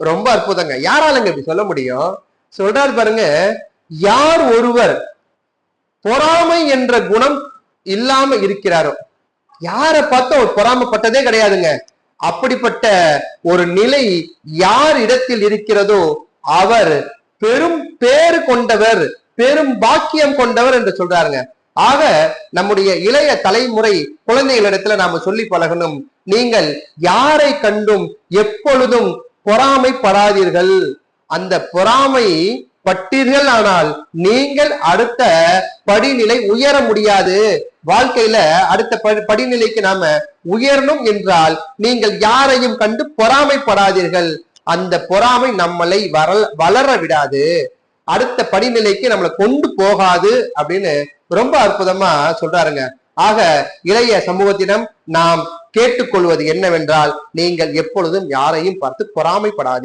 ரொம்ப அற்புதங்க. யாராலங்க இப்படி சொல்ல முடியும்? சொல்றாரு பாருங்க, யார் ஒருவர் பொறாமை என்ற குணம் இல்லாம இருக்கிறாரோ, யாரை பார்த்து ஒரு பொறாமப்பட்டதே கிடையாதுங்க. அப்படிப்பட்ட ஒரு நிலை யார் இடத்தில் இருக்கிறதோ அவர் பெரும் பேறு கொண்டவர், பெரும் பாக்கியம் கொண்டவர் என்று சொல்றாருங்க. ஆக நம்முடைய இளைய தலைமுறை குழந்தைகளிடத்துல நாம சொல்லி பழகணும், நீங்கள் யாரை கண்டும் எப்பொழுதும் பொறாமைப்படாதீர்கள். அந்த பொறாமை பட்டீர்கள் ஆனால் நீங்கள் அடுத்த படிநிலை உயர முடியாது. வாழ்க்கையில அடுத்த படிநிலைக்கு நாம உயரணும் என்றால் நீங்கள் யாரையும் கண்டு பொறாமைப்படாதீர்கள். அந்த பொறாமை நம்மளை வளர விடாது, அடுத்த படிநிலைக்கு நம்மளை கொண்டு போகாது அப்படின்னு ரொம்ப அற்புதமா சொல்றாருங்க. ஆக இளைய சமூகத்திடம் நாம் கேட்டுக்கொள்வது என்னவென்றால், நீங்கள் எப்பொழுதும் யாரையும் பார்த்து பொறாமைப்படாதீர்கள்.